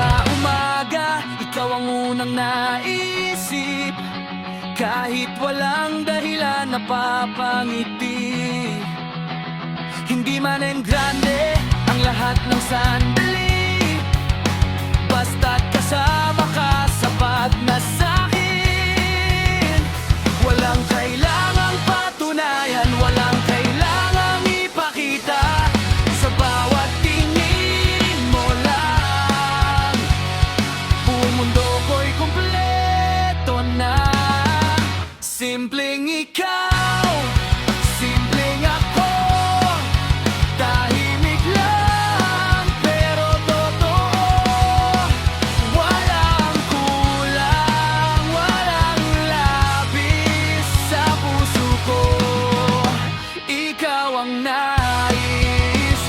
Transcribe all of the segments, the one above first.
Sa umaga, ikaw ang unang naisip, kahit walang dahilan napapangiti. Hindi man en grande ang lahat ng sandali, basta't kasama ka sapat na sa'kin. Walang kailangang patunayan, walang kailangang ipakita. Sa bawat tingin mo lang, buong mundo ko'y kumpleto na. Simpleng ikaw, simpleng ako, tahimik lang pero totoo. Walang kulang, walang labis sa puso ko. Ikaw ang nais,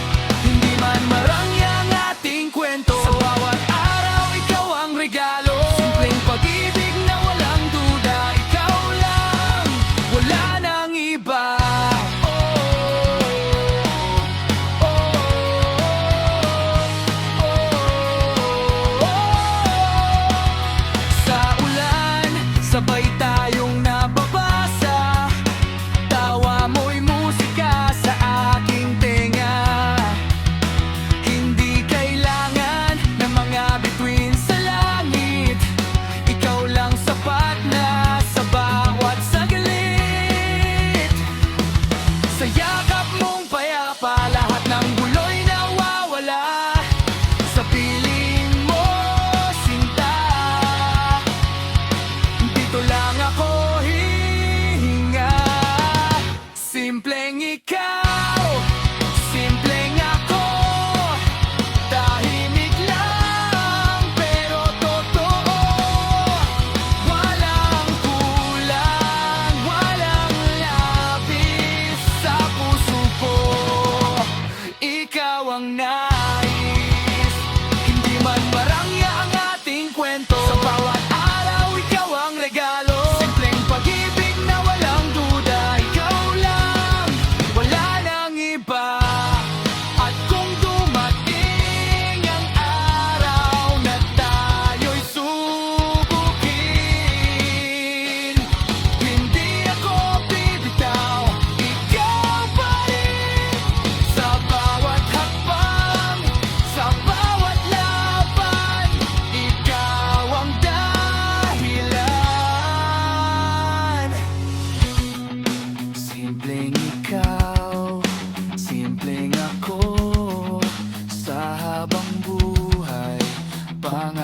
hindi man marangya ang ating kwento. Sa bawat araw, ikaw ang regalo. Simpleng pag-ibig na walang duda, ikaw lang, wala nang iba. Sa ulan, sabay tayong nababasa, tawa mo'y musika sa aking tenga. Hindi kailangan ng mga bituin sa langit, ikaw lang sapat na sa bawat saglit. Sa yakap mong payapa, lahat ng gulo'y nawawala. Sa piling mo, sinta, dito lang ako hihinga. Simpleng ikaw, simpleng ako, tahimik lang pero totoo. Walang kulang, walang labis sa puso ko. Ikaw ang nais, hindi man marangya ang ating kwento. Sa bawat araw, ikaw ang regalo. Simpleng pag-ibig na walang duda, ikaw lang, wala nang iba. At kung dumating ang araw na tayo'y subukin, hindi ako bibitaw, ikaw pa rin. Sa bawat hakbang, sa bawat laban, ikaw ang dahilan. Simpleng ikaw, simpleng ako, sa habang buhay, pangarap